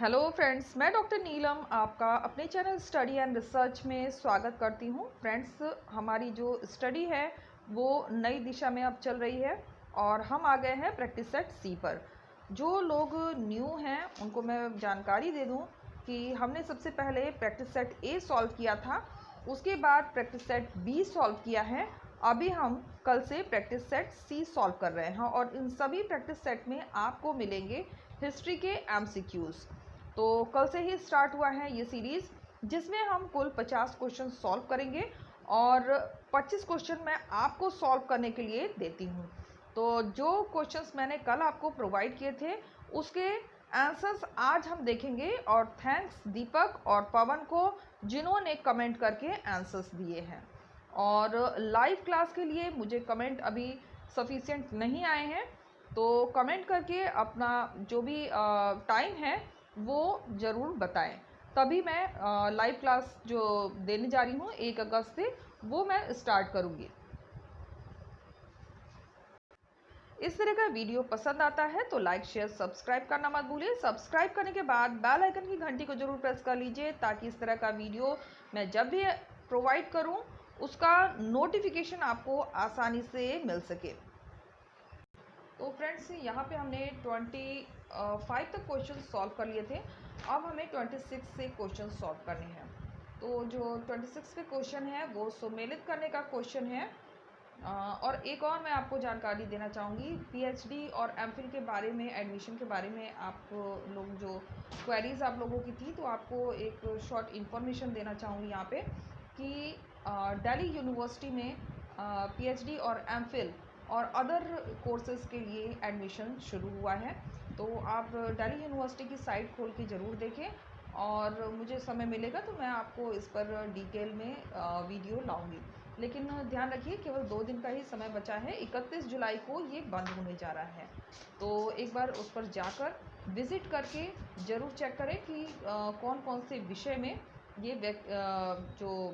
Hello friends, मैं doctor नीलम आपका अपने चैनल स्टडी एंड रिसर्च में स्वागत करती हूं। फ्रेंड्स, हमारी जो स्टडी है वो नई दिशा में अब चल रही है और हम आ गए हैं प्रैक्टिस सेट सी पर। जो लोग न्यू हैं उनको मैं जानकारी दे दूं कि हमने सबसे पहले प्रैक्टिस सेट ए सॉल्व किया था, उसके बाद प्रैक्टिस सेट बी सॉल्व किया है। अभी हम कल से प्रैक्टिस सेट सी सॉल्व कर रहे हैं और इन सभी प्रैक्टिस सेट में आपको मिलेंगे हिस्ट्री के एमसीक्यूज़। तो कल से ही स्टार्ट हुआ है ये सीरीज़, जिसमें हम कुल 50 क्वेश्चन सॉल्व करेंगे और 25 क्वेश्चन मैं आपको सॉल्व करने के लिए देती हूँ। तो जो क्वेश्चंस मैंने कल आपको प्रोवाइड किए थे उसके आंसर्स आज हम देखेंगे और थैंक्स दीपक और पवन को जिन्होंने कमेंट करके आंसर्स दिए हैं। और लाइव क्लास के लिए मुझे कमेंट अभी सफिशिएंट नहीं आए हैं, तो कमेंट करके अपना जो भी टाइम है वो ज़रूर बताएं, तभी मैं लाइव क्लास जो देने जा रही हूँ 1 अगस्त से वो मैं स्टार्ट करूँगी। इस तरह का वीडियो पसंद आता है तो लाइक शेयर सब्सक्राइब करना मत भूलिए। सब्सक्राइब करने के बाद बेल आइकन की घंटी को जरूर प्रेस कर लीजिए ताकि इस तरह का वीडियो मैं जब भी प्रोवाइड करूं उसका नोटिफिकेशन आपको आसानी से मिल सके। तो फ्रेंड्स, यहाँ पे हमने 25 तक क्वेश्चन सॉल्व कर लिए थे। अब हमें 26 से क्वेश्चन सॉल्व करने हैं। तो जो 26 के क्वेश्चन है वो सुमेलित करने का क्वेश्चन है। और एक और मैं आपको जानकारी देना चाहूँगी पीएचडी और एमफिल के बारे में, एडमिशन के बारे में। आप लोग जो क्वेरीज आप लोगों की थी, तो आपको एक शॉर्ट इन्फॉर्मेशन देना चाहूँगी यहाँ पे कि दिल्ली यूनिवर्सिटी में पीएचडी और एमफिल और अदर कोर्सेज़ के लिए एडमिशन शुरू हुआ है। तो आप दिल्ली यूनिवर्सिटी की साइट खोल के ज़रूर देखें और मुझे समय मिलेगा तो मैं आपको इस पर डिटेल में वीडियो लाऊंगी। लेकिन ध्यान रखिए, केवल 2 दिन का ही समय बचा है। 31 जुलाई को ये बंद होने जा रहा है, तो एक बार उस पर जाकर विज़िट करके ज़रूर चेक करें कि कौन कौन से विषय में ये जो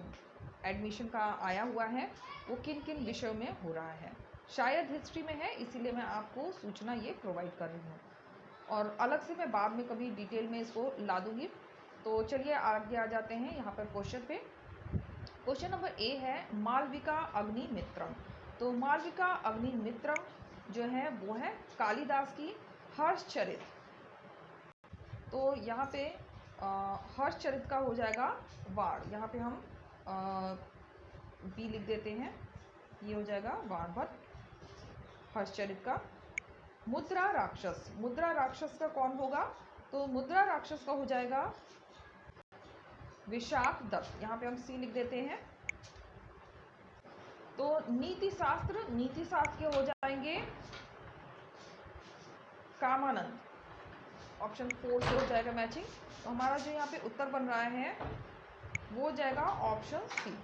एडमिशन का आया हुआ है वो किन किन विषयों में हो रहा है। शायद हिस्ट्री में है, इसीलिए मैं आपको सूचना ये प्रोवाइड कर रही हूँ और अलग से मैं बाद में कभी डिटेल में इसको ला दूँगी। तो चलिए आगे आ जाते हैं यहाँ पर क्वेश्चन पे। क्वेश्चन नंबर ए है मालविका अग्निमित्रम। तो मालविका अग्निमित्रम जो है वो है कालिदास की हर्षचरित। तो यहाँ पे हर्षचरित का हो जाएगा वार। यहाँ पे हम बी लिख देते हैं, ये हो जाएगा वाणभट्ट हर्षचरित का। मुद्रा राक्षस, मुद्रा राक्षस का कौन होगा? तो मुद्रा राक्षस का हो जाएगा विशाख दत्त। यहाँ पे हम सी लिख देते हैं। तो नीति शास्त्र, नीति शास्त्र के हो जाएंगे कामानंद। ऑप्शन 4 से हो जाएगा मैचिंग। तो हमारा जो यहाँ पे उत्तर बन रहा है वो हो जाएगा ऑप्शन सी।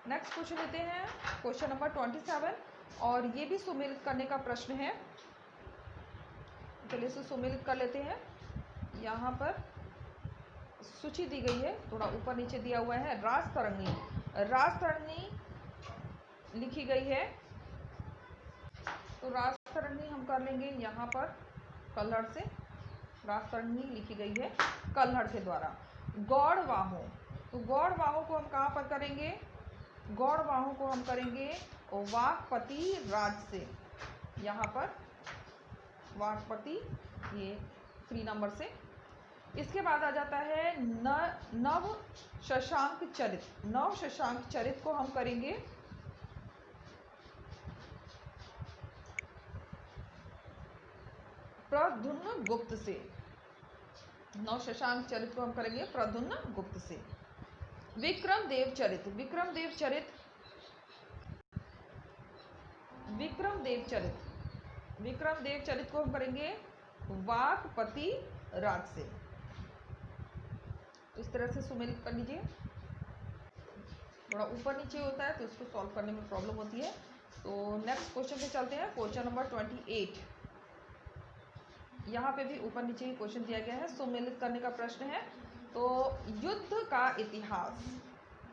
नेक्स्ट क्वेश्चन लेते हैं, क्वेश्चन नंबर 27 और ये भी सुमेलित करने का प्रश्न है। चलिए इसे सुमेलित कर लेते हैं। यहाँ पर सूची दी गई है, थोड़ा ऊपर नीचे दिया हुआ है। राजतरंगी, राजतरंगी लिखी गई है, तो राजतरंगी हम कर लेंगे यहाँ पर कल्हड़ से। राजतरंगी लिखी गई है कल्हड़ के द्वारा। गौड़वाहों, तो गौड़वाहों को हम कहाँ पर करेंगे? गौड़वाहों को हम करेंगे वाकपति राज से। यहाँ पर वाकपति, ये 3 नंबर से। इसके बाद आ जाता है नव शशांक चरित। नव शशांक चरित को हम करेंगे प्रद्युम्न गुप्त से। नव शशांक चरित को हम करेंगे प्रद्युम्न गुप्त से। विक्रमदेव चरित, विक्रमदेव चरित, विक्रमदेव चरित, विक्रमदेव चरित को हम करेंगे वाकपति राज से। तो इस तरह से सुमेलित कर लीजिए। थोड़ा ऊपर नीचे होता है तो इसको सॉल्व करने में प्रॉब्लम होती है। तो नेक्स्ट क्वेश्चन पे चलते हैं, क्वेश्चन नंबर 28। यहाँ पे भी ऊपर नीचे ही क्वेश्चन दिया गया है, सुमेलित करने का प्रश्न है। तो युद्ध का इतिहास,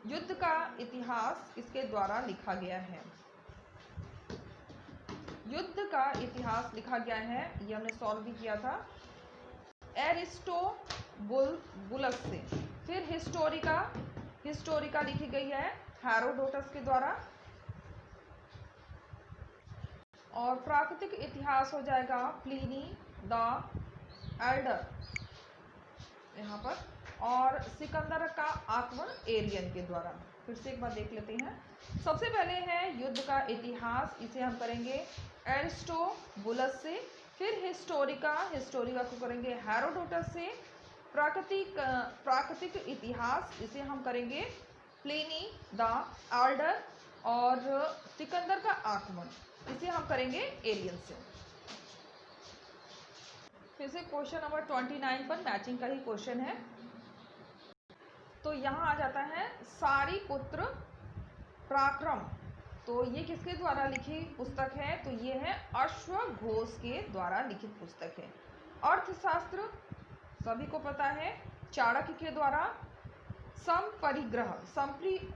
युद्ध का इतिहास किसके द्वारा लिखा गया है? युद्ध का इतिहास लिखा गया है, ये हमने सॉल्व भी किया था, एरिस्टो बुलस से। फिर हिस्टोरिका लिखी गई है हेरोडोटस के द्वारा। और प्राकृतिक इतिहास हो जाएगा प्लिनी द एल्डर यहाँ पर। और सिकंदर का आक्रमण एरियन के द्वारा। फिर से एक बार देख लेते हैं। सबसे पहले है युद्ध का इतिहास, इसे हम करेंगे एरिस्टोबुलस से। फिर हिस्टोरिका को करेंगे हेरोडोटस से। प्राकृतिक इतिहास, इसे हम करेंगे प्लिनी द एल्डर। और सिकंदर का आक्रमण, इसे हम करेंगे एरियन से। फिर से क्वेश्चन नंबर 29 पर मैचिंग का ही क्वेश्चन है। तो यहाँ आ जाता है सारीपुत्र पराक्रम। तो ये किसके द्वारा लिखी पुस्तक है? तो ये है अश्वघोष के द्वारा लिखित पुस्तक है। अर्थशास्त्र सभी को पता है, चाणक्य के द्वारा।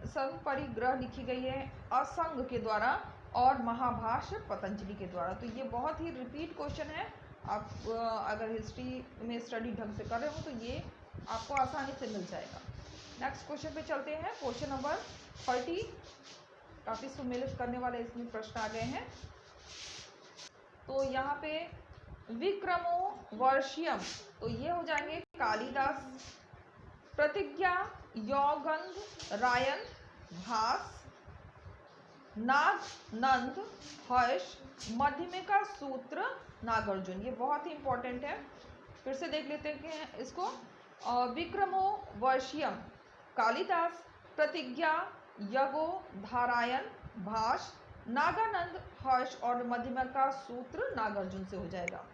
समपरिग्रह लिखी गई है असंग के द्वारा। और महाभाष्य पतंजलि के द्वारा। तो ये बहुत ही रिपीट क्वेश्चन है। आप अगर हिस्ट्री में स्टडी ढंग से कर रहे हो तो ये आपको आसानी से मिल जाएगा। नेक्स्ट क्वेश्चन पे चलते हैं। क्वेश्चन नंबर 30, काफ़ी सुमेलित करने वाले इसमें प्रश्न आ गए हैं। तो यहाँ पे विक्रमोर्वशीयम, तो ये हो जाएंगे कालिदास। प्रतिज्ञा यौगंध रायन भास। नागनंद हर्ष। मध्यमिका सूत्र नागार्जुन। ये बहुत ही इंपॉर्टेंट है, फिर से देख लेते हैं इसको। विक्रमोर्वशीयम कालिदास। प्रतिज्ञा यगोधरायन भास। नागानंद हर्ष। और मध्यमिका सूत्र नागार्जुन से हो जाएगा।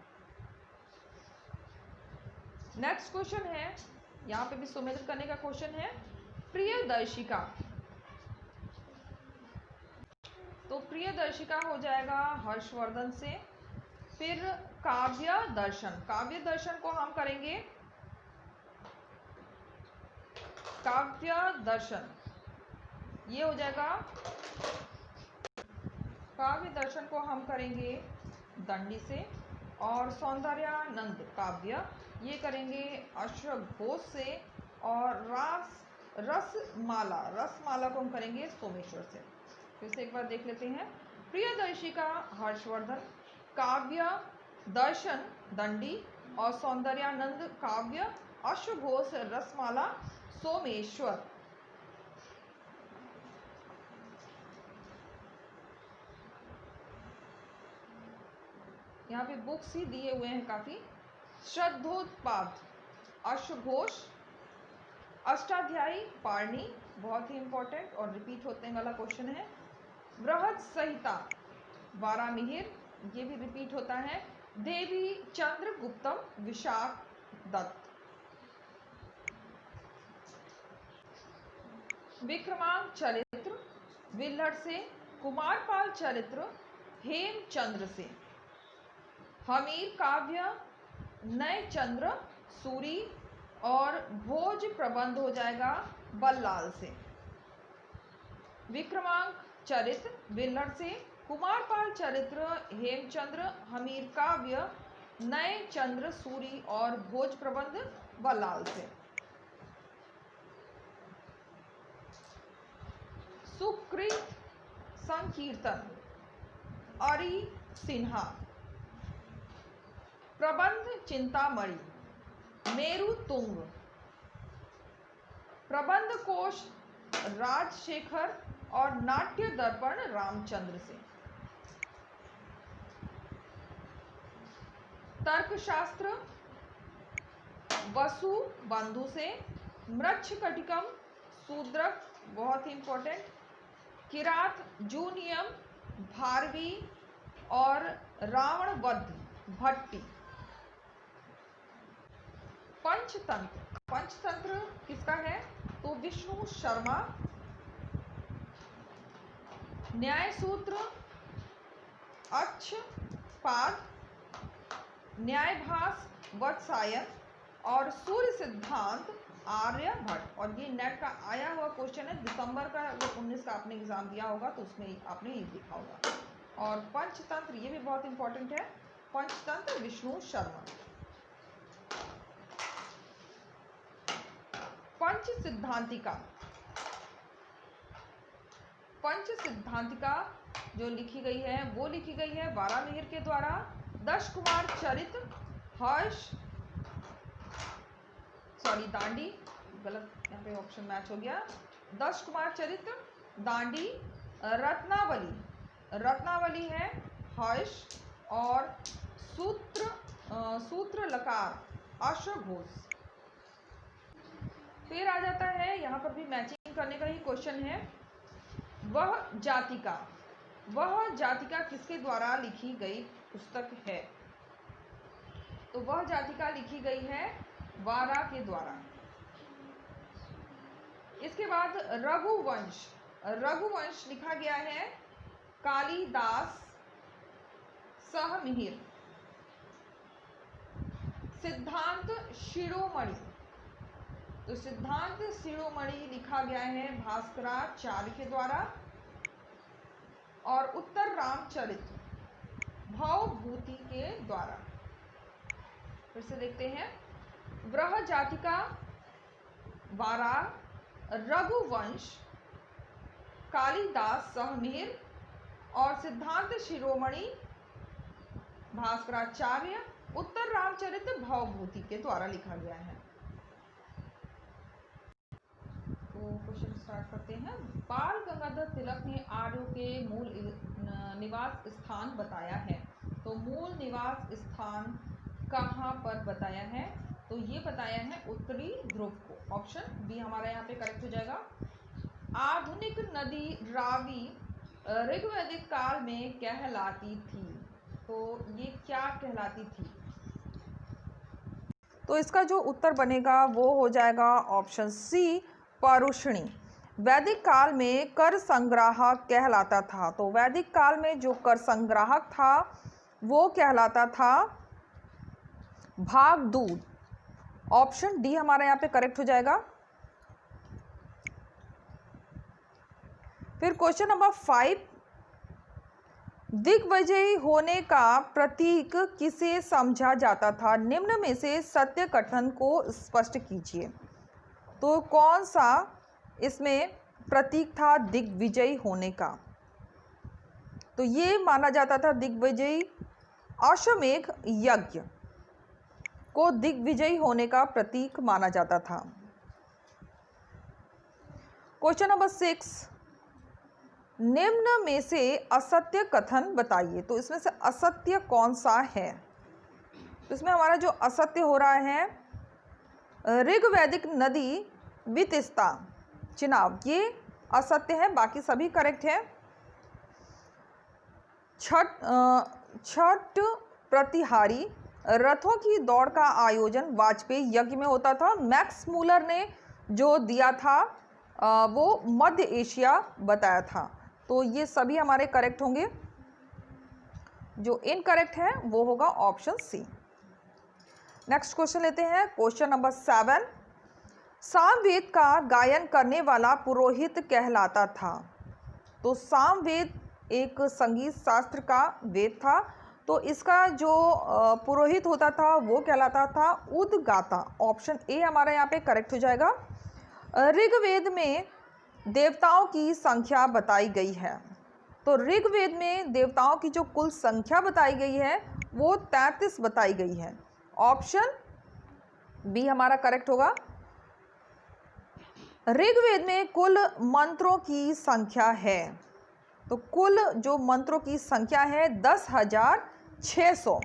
नेक्स्ट क्वेश्चन है, यहाँ पे भी सुमेलित करने का क्वेश्चन है। प्रियदर्शिका, तो प्रियदर्शिका हो जाएगा हर्षवर्धन से। फिर काव्य दर्शन को हम करेंगे काव्य दर्शन, ये हो जाएगा। काव्य दर्शन को हम करेंगे दंडी से। और सौंदर्यानंद काव्य, ये करेंगे अश्वघोष से। और रसमाला को हम करेंगे सोमेश्वर से। फिर से एक बार देख लेते हैं। प्रियदर्शिका हर्षवर्धन, काव्य दर्शन दंडी। और सौंदर्यानंद काव्य अश्वघोष, रसमाला सोमेश्वर। यहाँ पे बुक्स ही दिए हुए हैं काफी। श्रद्धोत्पाद अश्वघोष। अष्टाध्यायी पारणी, बहुत ही इंपॉर्टेंट और रिपीट होने वाला क्वेश्चन है। बृहद संहिता वारामिहिर, ये भी रिपीट होता है। देवी चंद्रगुप्तम विशाख दत्त। विक्रमांक चरित्र विल्हड़ से। कुमारपाल चरित्र हेमचंद्र से। हमीर काव्य नयचंद्र सूरी। और भोज प्रबंध हो जाएगा बल्लाल से। विक्रमांक चरित्र विल्हड़ से। कुमारपाल चरित्र हेमचंद्र। हमीर काव्य नयचंद्र सूरी। और भोज प्रबंध बल्लाल से। सुकृत संकीर्तन अरि सिन्हा। प्रबंध चिंतामणि मेरु तुंग। प्रबंध कोश राजशेखर। और नाट्य दर्पण रामचंद्र से। तर्कशास्त्र वसु बंधु से। मृच्छकटिकम शूद्रक, बहुत ही इंपॉर्टेंट। किरात जूनियम भारवी। और रावणवध भट्टी। पंचतंत्र किसका है? तो विष्णु शर्मा। न्याय सूत्र अच्छपाद। न्यायभास वत्सायन। और सूर्य सिद्धांत आर्यभट्ट। और ये नेट का आया हुआ क्वेश्चन है, दिसंबर का, अगर 19 का आपने एग्जाम दिया होगा तो उसमें आपने ये लिखा होगा। और पंचतंत्र, ये भी बहुत इंपॉर्टेंट है। पंचतंत्र विष्णु शर्मा। पंच सिद्धांतिका। पंच सिद्धांतिका जो लिखी गई है वो लिखी गई है वारामिहिर के द्वारा। दश कुमार चरित, दांडी, गलत यहाँ पे ऑप्शन मैच हो गया। दश कुमार चरित, दांडी, रत्नावली है हर्ष, और सूत्र लकार अश्वघोष। फिर आ जाता है, यहाँ पर भी मैचिंग करने का ही क्वेश्चन है। वह जातिका किसके द्वारा लिखी गई पुस्तक है? तो वह जातिका लिखी गई है वारा के द्वारा। इसके बाद रघुवंश लिखा गया है कालिदास सहमिहिर। सिद्धांत शिरोमणि, तो सिद्धांत शिरोमणि लिखा गया है भास्कराचार्य के द्वारा। और उत्तर रामचरित भवभूति के द्वारा। फिर से देखते हैं, वृह जातिका वारा, रघुवंश, कालिदास सहमिहिर और सिद्धांत शिरोमणि भास्कराचार्य, उत्तर रामचरित भवभूति के द्वारा लिखा गया है। तो क्वेश्चन स्टार्ट करते हैं। बाल गंगाधर तिलक ने आर्यों के मूल निवास स्थान बताया है। तो मूल निवास स्थान कहाँ पर बताया है? तो ये बताया है उत्तरी ध्रुव को। ऑप्शन बी हमारा यहाँ पे करेक्ट हो जाएगा। आधुनिक नदी रावी ऋग्वैदिक काल में कहलाती थी। तो ये क्या कहलाती थी? तो इसका जो उत्तर बनेगा वो हो जाएगा ऑप्शन सी, परुष्णी। वैदिक काल में कर संग्राहक कहलाता था। तो वैदिक काल में जो कर संग्राहक था वो कहलाता था भागदूत। ऑप्शन डी हमारा यहाँ पे करेक्ट हो जाएगा। फिर क्वेश्चन नंबर 5, दिग्विजयी होने का प्रतीक किसे समझा जाता था? निम्न में से सत्य कथन को स्पष्ट कीजिए। तो कौन सा इसमें प्रतीक था दिग्विजयी होने का? तो ये माना जाता था दिग्विजयी, अश्वमेध यज्ञ को दिग्विजयी होने का प्रतीक माना जाता था। क्वेश्चन नंबर 6, निम्न में से असत्य कथन बताइए। तो इसमें से असत्य कौन सा है? तो इसमें हमारा जो असत्य हो रहा है, ऋग्वैदिक नदी वितिस्ता चिनाब, ये असत्य है, बाकी सभी करेक्ट है। छठ प्रतिहारी रथों की दौड़ का आयोजन वाजपेयी यज्ञ में होता था। मैक्स मूलर ने जो दिया था वो मध्य एशिया बताया था। तो ये सभी हमारे करेक्ट होंगे। जो इनकरेक्ट है वो होगा ऑप्शन सी। नेक्स्ट क्वेश्चन लेते हैं, क्वेश्चन नंबर 7, सामवेद का गायन करने वाला पुरोहित कहलाता था। तो सामवेद एक संगीत शास्त्र का वेद था। तो इसका जो पुरोहित होता था वो कहलाता था उद्गाता। ऑप्शन ए हमारा यहाँ पे करेक्ट हो जाएगा। ऋग्वेद में देवताओं की संख्या बताई गई है। तो ऋग्वेद में देवताओं की जो कुल संख्या बताई गई है वो 33 बताई गई है। ऑप्शन बी हमारा करेक्ट होगा। ऋग्वेद में कुल मंत्रों की संख्या है। तो कुल जो मंत्रों की संख्या है 10,600।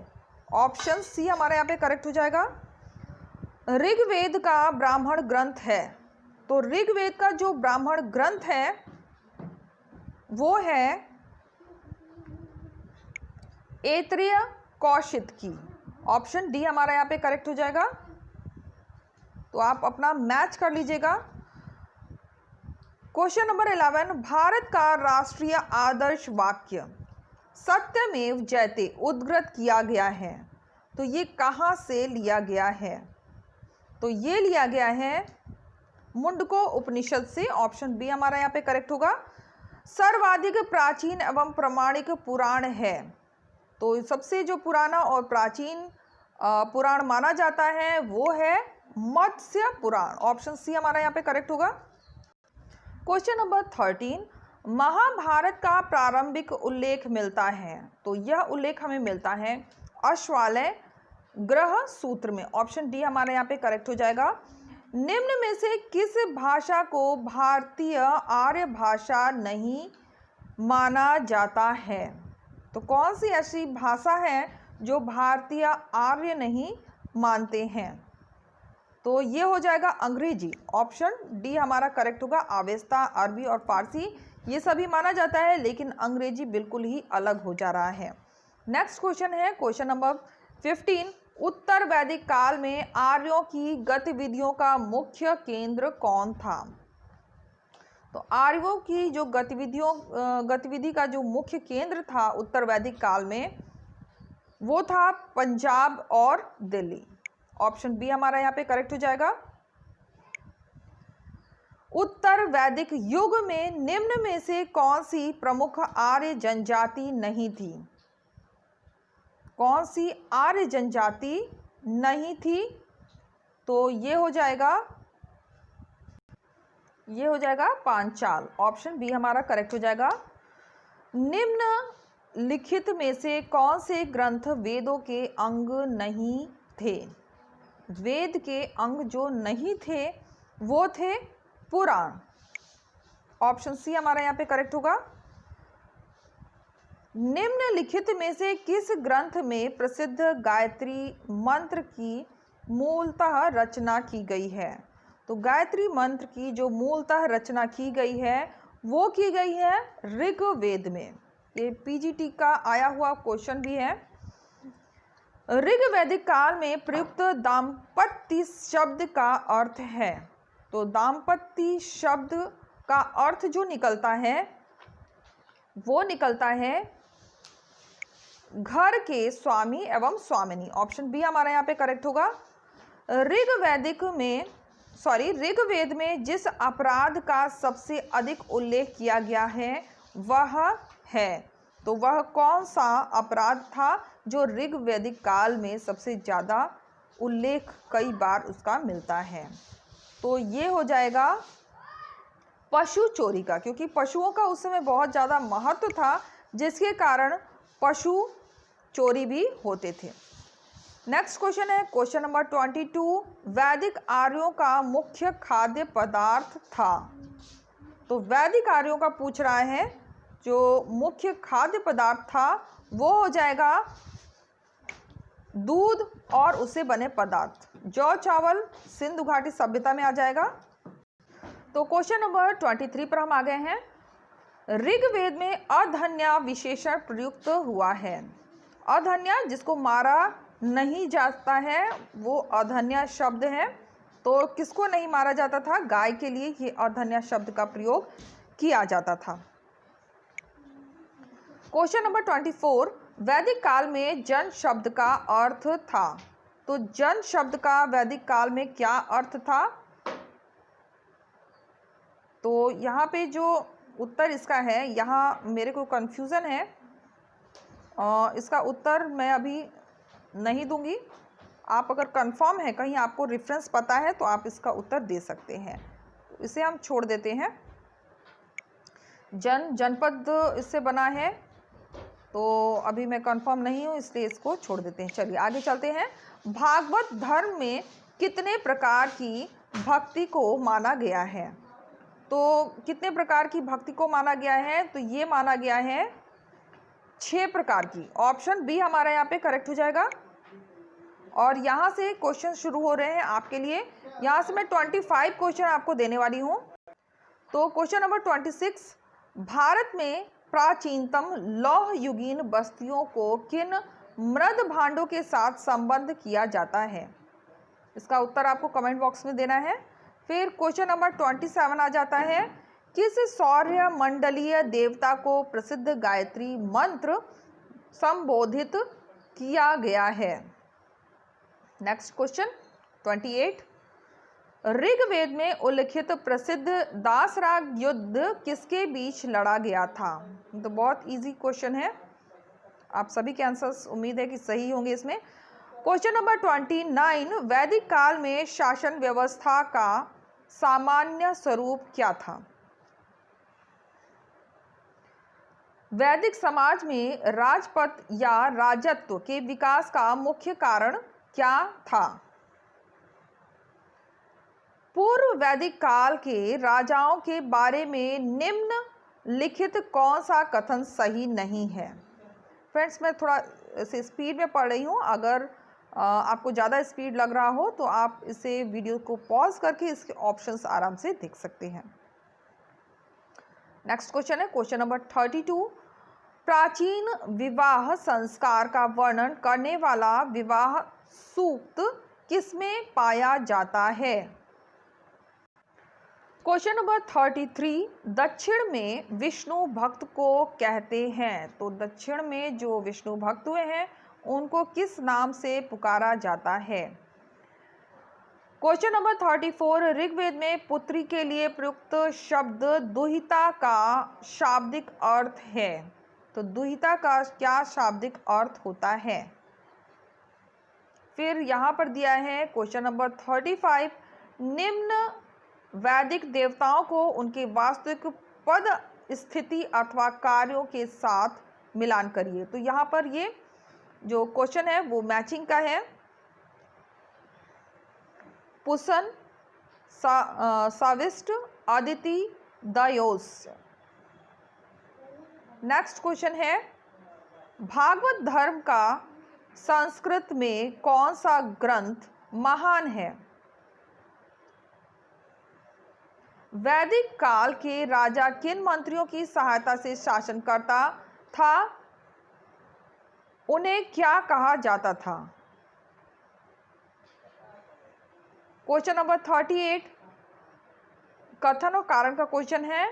ऑप्शन सी हमारे यहाँ पे करेक्ट हो जाएगा। ऋग्वेद का ब्राह्मण ग्रंथ है। तो ऋग्वेद का जो ब्राह्मण ग्रंथ है वो है ऐत्रेय कौशिक की। ऑप्शन डी हमारा यहाँ पे करेक्ट हो जाएगा। तो आप अपना मैच कर लीजिएगा। क्वेश्चन नंबर 11, भारत का राष्ट्रीय आदर्श वाक्य सत्यमेव जयते उद्धृत किया गया है। तो ये कहाँ से लिया गया है? तो ये लिया गया है मुंडको उपनिषद से। ऑप्शन बी हमारा यहाँ पे करेक्ट होगा। सर्वाधिक प्राचीन एवं प्रामाणिक पुराण है। तो सबसे जो पुराना और प्राचीन पुराण माना जाता है वो है मत्स्य पुराण। ऑप्शन सी हमारा यहाँ पे करेक्ट होगा। क्वेश्चन नंबर 13, महाभारत का प्रारंभिक उल्लेख मिलता है, तो यह उल्लेख हमें मिलता है अश्वालय ग्रह सूत्र में। ऑप्शन डी हमारे यहाँ पे करेक्ट हो जाएगा। निम्न में से किस भाषा को भारतीय आर्य भाषा नहीं माना जाता है? तो कौन सी ऐसी भाषा है जो भारतीय आर्य नहीं मानते हैं? तो ये हो जाएगा अंग्रेजी। ऑप्शन डी हमारा करेक्ट होगा। अवेस्ता, अरबी और फारसी ये सभी माना जाता है, लेकिन अंग्रेजी बिल्कुल ही अलग हो जा रहा है। नेक्स्ट क्वेश्चन है क्वेश्चन नंबर 15, उत्तर वैदिक काल में आर्यों की गतिविधियों का मुख्य केंद्र कौन था? तो आर्यों की जो गतिविधि का जो मुख्य केंद्र था उत्तर वैदिक काल में, वो था पंजाब और दिल्ली। ऑप्शन बी हमारा यहाँ पे करेक्ट हो जाएगा। उत्तर वैदिक युग में निम्न में से कौन सी प्रमुख आर्य जनजाति नहीं थी? कौन सी आर्य जनजाति नहीं थी? तो ये हो जाएगा पांचाल। ऑप्शन बी हमारा करेक्ट हो जाएगा। निम्न लिखित में से कौन से ग्रंथ वेदों के अंग नहीं थे? वेद के अंग जो नहीं थे वो थे पुराण। ऑप्शन सी हमारा यहाँ पे करेक्ट होगा। निम्नलिखित में से किस ग्रंथ में प्रसिद्ध गायत्री मंत्र की मूलतः रचना की गई है? तो गायत्री मंत्र की जो मूलतः रचना की गई है वो की गई है ऋग्वेद में। ये पीजीटी का आया हुआ क्वेश्चन भी है। ऋग्वैदिक काल में प्रयुक्त दाम्पत्य शब्द का अर्थ है, तो दाम्पत्य शब्द का अर्थ जो निकलता है वो निकलता है घर के स्वामी एवं स्वामिनी। ऑप्शन बी हमारा यहाँ पे करेक्ट होगा। ऋग्वेद में जिस अपराध का सबसे अधिक उल्लेख किया गया है वह है, तो वह कौन सा अपराध था जो ऋग्वैदिक काल में सबसे ज़्यादा उल्लेख कई बार उसका मिलता है? तो ये हो जाएगा पशु चोरी का, क्योंकि पशुओं का उस समय बहुत ज़्यादा महत्व था जिसके कारण पशु चोरी भी होते थे। नेक्स्ट क्वेश्चन है क्वेश्चन नंबर 22, वैदिक आर्यों का मुख्य खाद्य पदार्थ था। तो वैदिक आर्यों का पूछ रहा है जो मुख्य खाद्य पदार्थ था वो हो जाएगा दूध और उससे बने पदार्थ। जौ चावल सिंधु घाटी सभ्यता में आ जाएगा। तो क्वेश्चन नंबर 23 पर हम आ गए हैं। ऋग्वेद में अधन्या विशेषण प्रयुक्त हुआ है। अधन्या जिसको मारा नहीं जाता है वो अधन्या शब्द है। तो किसको नहीं मारा जाता था? गाय के लिए ये अधन्या शब्द का प्रयोग किया जाता था। क्वेश्चन नंबर 24, वैदिक काल में जन शब्द का अर्थ था। तो जन शब्द का वैदिक काल में क्या अर्थ था? तो यहाँ पे जो उत्तर इसका है, यहाँ मेरे को कन्फ्यूज़न है, इसका उत्तर मैं अभी नहीं दूंगी। आप अगर कंफर्म है, कहीं आपको रेफरेंस पता है तो आप इसका उत्तर दे सकते हैं। तो इसे हम छोड़ देते हैं। जनपद इससे बना है, तो अभी मैं कंफर्म नहीं हूँ इसलिए इसको छोड़ देते हैं। चलिए आगे चलते हैं। भागवत धर्म में कितने प्रकार की भक्ति को माना गया है? तो कितने प्रकार की भक्ति को माना गया है? तो ये माना गया है 6 प्रकार की। ऑप्शन बी हमारा यहाँ पे करेक्ट हो जाएगा। और यहाँ से क्वेश्चन शुरू हो रहे हैं आपके लिए। यहाँ से मैं 25 क्वेश्चन आपको देने वाली हूँ। तो क्वेश्चन नंबर 26, भारत में प्राचीनतम लौह युगीन बस्तियों को किन मृद भांडों के साथ संबद्ध किया जाता है? इसका उत्तर आपको कमेंट बॉक्स में देना है। फिर क्वेश्चन नंबर 27 आ जाता है, किस सौर्य मंडलीय देवता को प्रसिद्ध गायत्री मंत्र संबोधित किया गया है? नेक्स्ट क्वेश्चन 28, ऋग्वेद में उल्लिखित प्रसिद्ध दासराग युद्ध किसके बीच लड़ा गया था? तो बहुत इजी क्वेश्चन है, आप सभी के आंसर्स उम्मीद है कि सही होंगे इसमें। क्वेश्चन नंबर 29, वैदिक काल में शासन व्यवस्था का सामान्य स्वरूप क्या था? वैदिक समाज में राजपद या राजत्व के विकास का मुख्य कारण क्या था? पूर्व वैदिक काल के राजाओं के बारे में निम्नलिखित कौन सा कथन सही नहीं है? फ्रेंड्स, मैं थोड़ा से स्पीड में पढ़ रही हूँ। अगर आपको ज़्यादा स्पीड लग रहा हो तो आप इसे वीडियो को पॉज करके इसके ऑप्शंस आराम से देख सकते हैं। नेक्स्ट क्वेश्चन है क्वेश्चन नंबर 32, प्राचीन विवाह संस्कार का वर्णन करने वाला विवाह सूक्त किसमें पाया जाता है? क्वेश्चन नंबर 33, दक्षिण में विष्णु भक्त को कहते हैं। तो दक्षिण में जो विष्णु भक्त हुए हैं उनको किस नाम से पुकारा जाता है? क्वेश्चन नंबर 34, ऋग्वेद में पुत्री के लिए प्रयुक्त शब्द दुहिता का शाब्दिक अर्थ है। तो दुहिता का क्या शाब्दिक अर्थ होता है? फिर यहाँ पर दिया है क्वेश्चन नंबर 35, निम्न वैदिक देवताओं को उनके वास्तविक पद, स्थिति अथवा कार्यों के साथ मिलान करिए। तो यहाँ पर ये जो क्वेश्चन है वो मैचिंग का है। पुसन, साविष्ट, अदिति, दयोस। नेक्स्ट क्वेश्चन है, भागवत धर्म का संस्कृत में कौन सा ग्रंथ महान है? वैदिक काल के राजा किन मंत्रियों की सहायता से शासन करता था? उन्हें क्या कहा जाता था? क्वेश्चन नंबर 38, कथन और कारण का क्वेश्चन है।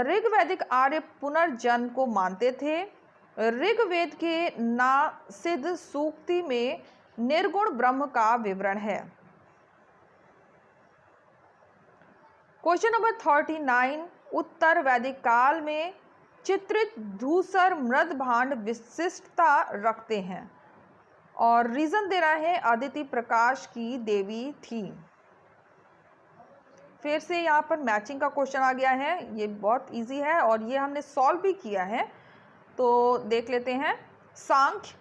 ऋग्वैदिक आर्य पुनर्जन्म को मानते थे। ऋग्वेद के नासिद सूक्ति में निर्गुण ब्रह्म का विवरण है। क्वेश्चन नंबर 39, उत्तर वैदिक काल में चित्रित धूसर मृद भांड विशिष्टता रखते हैं और रीजन दे रहा है अदिति प्रकाश की देवी थी। फिर से यहाँ पर मैचिंग का क्वेश्चन आ गया है। ये बहुत इजी है और ये हमने सॉल्व भी किया है, तो देख लेते हैं। सांख्य,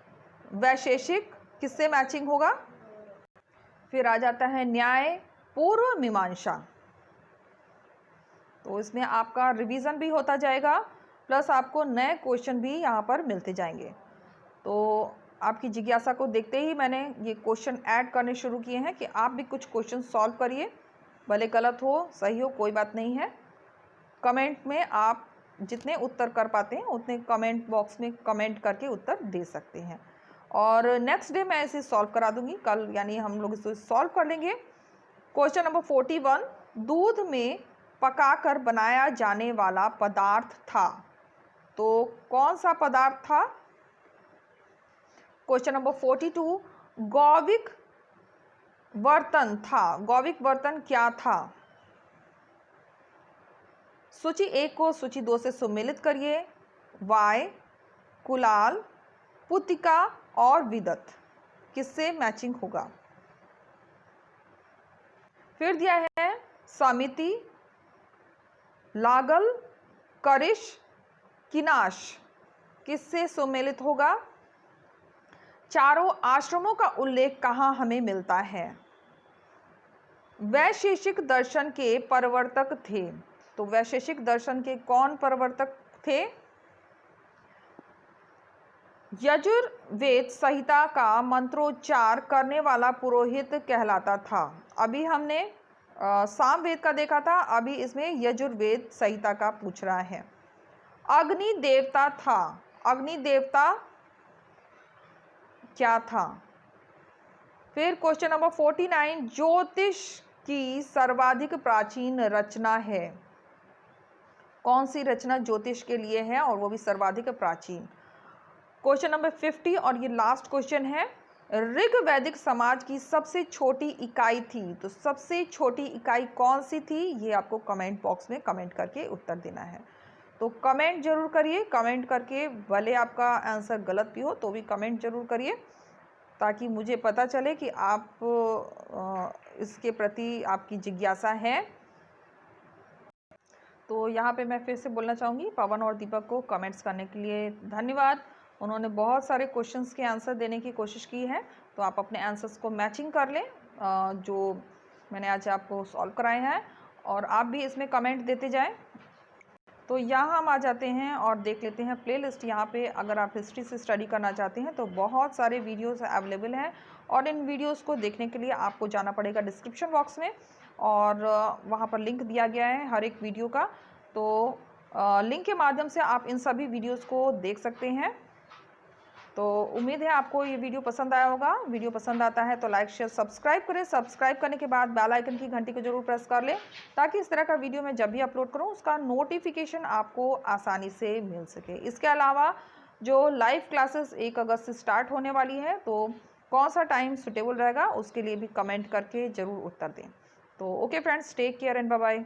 वैशेषिक किससे मैचिंग होगा? फिर आ जाता है न्याय, पूर्व मीमांसा। तो इसमें आपका रिवीजन भी होता जाएगा प्लस आपको नए क्वेश्चन भी यहाँ पर मिलते जाएंगे। तो आपकी जिज्ञासा को देखते ही मैंने ये क्वेश्चन ऐड करने शुरू किए हैं कि आप भी कुछ क्वेश्चन सॉल्व करिए, भले गलत हो सही हो कोई बात नहीं है। कमेंट में आप जितने उत्तर कर पाते हैं उतने कमेंट बॉक्स में कमेंट करके उत्तर दे सकते हैं और नेक्स्ट डे मैं इसे सॉल्व करा दूंगी। कल यानी हम लोग इसे सॉल्व कर लेंगे। क्वेश्चन नंबर 41, दूध में पकाकर बनाया जाने वाला पदार्थ था। तो कौन सा पदार्थ था? क्वेश्चन नंबर 42, गौविक बर्तन था। गौविक बर्तन क्या था? सूची 1 को सूची 2 से सुमेलित करिए। वाय, कुलाल, पुतिका और विदत किससे मैचिंग होगा? फिर दिया है समिति, लागल, करिश, किनाश किससे सुमेलित होगा? चारों आश्रमों का उल्लेख कहाँ हमें मिलता है? वैशेषिक दर्शन के प्रवर्तक थे। तो वैशेषिक दर्शन के कौन प्रवर्तक थे? यजुर्वेद संहिता का मंत्रोच्चार करने वाला पुरोहित कहलाता था। अभी हमने सामवेद का देखा था, अभी इसमें यजुर्वेद संहिता का पूछ रहा है। अग्नि देवता था। अग्नि देवता क्या था? फिर क्वेश्चन नंबर 49, ज्योतिष की सर्वाधिक प्राचीन रचना है। कौन सी रचना ज्योतिष के लिए है और वो भी सर्वाधिक प्राचीन? क्वेश्चन नंबर 50 और ये लास्ट क्वेश्चन है। ऋग्वैदिक समाज की सबसे छोटी इकाई थी। तो सबसे छोटी इकाई कौन सी थी? ये आपको कमेंट बॉक्स में कमेंट करके उत्तर देना है। तो कमेंट जरूर करिए। कमेंट करके भले आपका आंसर गलत भी हो तो भी कमेंट जरूर करिए। ताकि मुझे पता चले कि आप इसके प्रति आपकी जिज्ञासा है। तो यहाँ पे मैं फिर से बोलना चाहूँगी, पवन और दीपक को कमेंट्स करने के लिए धन्यवाद। उन्होंने बहुत सारे क्वेश्चंस के आंसर देने की कोशिश की है, तो आप अपने आंसर्स को मैचिंग कर लें जो मैंने आज आपको सॉल्व कराए हैं, और आप भी इसमें कमेंट देते जाएं। तो यहाँ हम आ जाते हैं और देख लेते हैं प्लेलिस्ट। यहाँ पे अगर आप हिस्ट्री से स्टडी करना चाहते हैं तो बहुत सारे वीडियोस अवेलेबल हैं, और इन वीडियोस को देखने के लिए आपको जाना पड़ेगा डिस्क्रिप्शन बॉक्स में, और वहाँ पर लिंक दिया गया है हर एक वीडियो का। तो लिंक के माध्यम से आप इन सभी वीडियोस को देख सकते हैं। तो उम्मीद है आपको ये वीडियो पसंद आया होगा। वीडियो पसंद आता है तो लाइक शेयर सब्सक्राइब करें। सब्सक्राइब करने के बाद बेल आइकन की घंटी को जरूर प्रेस कर लें, ताकि इस तरह का वीडियो मैं जब भी अपलोड करूं उसका नोटिफिकेशन आपको आसानी से मिल सके। इसके अलावा जो लाइव क्लासेस 1 अगस्त से स्टार्ट होने वाली है, तो कौन सा टाइम सुटेबल रहेगा उसके लिए भी कमेंट करके ज़रूर उत्तर दें। तो okay friends, take care and bye bye.